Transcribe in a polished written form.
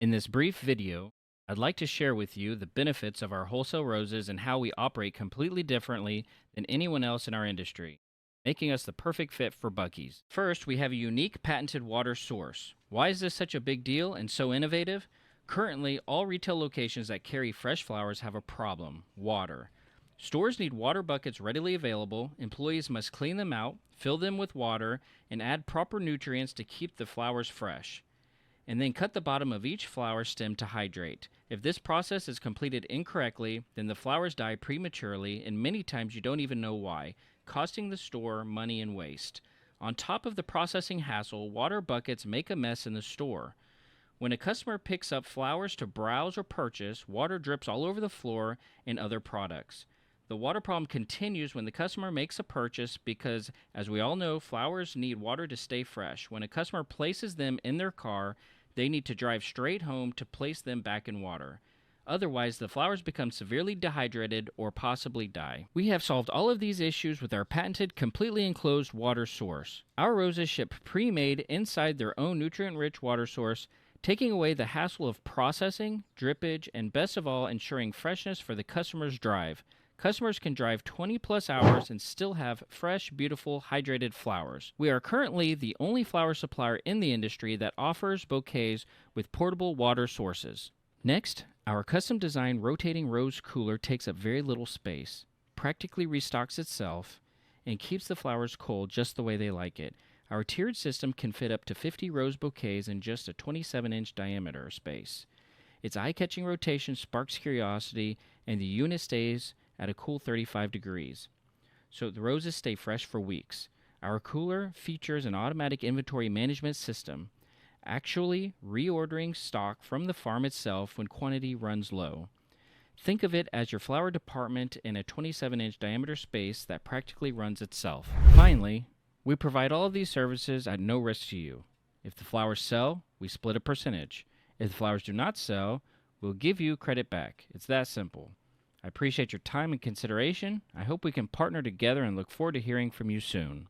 In this brief video, I'd like to share with you the benefits of our wholesale roses and how we operate completely differently than anyone else in our industry, making us the perfect fit for Buc-ee's. First, we have a unique patented water source. Why is this such a big deal and so innovative? Currently, all retail locations that carry fresh flowers have a problem: water. Stores need water buckets readily available. Employees must clean them out, fill them with water, and add proper nutrients to keep the flowers fresh, and then cut the bottom of each flower stem to hydrate. If this process is completed incorrectly, then the flowers die prematurely, and many times you don't even know why, costing the store money and waste. On top of the processing hassle, water buckets make a mess in the store. When a customer picks up flowers to browse or purchase, water drips all over the floor and other products. The water problem continues when the customer makes a purchase because, as we all know, flowers need water to stay fresh. When a customer places them in their car, they need to drive straight home to place them back in water. Otherwise, the flowers become severely dehydrated or possibly die. We have solved all of these issues with our patented, completely enclosed water source. Our roses ship pre-made inside their own nutrient-rich water source, taking away the hassle of processing, drippage, and best of all, ensuring freshness for the customer's drive. Customers can drive 20 plus hours and still have fresh, beautiful, hydrated flowers. We are currently the only flower supplier in the industry that offers bouquets with portable water sources. Next, our custom designed rotating rose cooler takes up very little space, practically restocks itself, and keeps the flowers cold just the way they like it. Our tiered system can fit up to 50 rose bouquets in just a 27-inch diameter space. Its eye-catching rotation sparks curiosity, and the unit stays at a cool 35 degrees, so the roses stay fresh for weeks. Our cooler features an automatic inventory management system, actually reordering stock from the farm itself when quantity runs low. Think of it as your flower department in a 27-inch diameter space that practically runs itself. Finally, we provide all of these services at no risk to you. If the flowers sell, we split a percentage. If the flowers do not sell, we'll give you credit back. It's that simple. I appreciate your time and consideration. I hope we can partner together and look forward to hearing from you soon.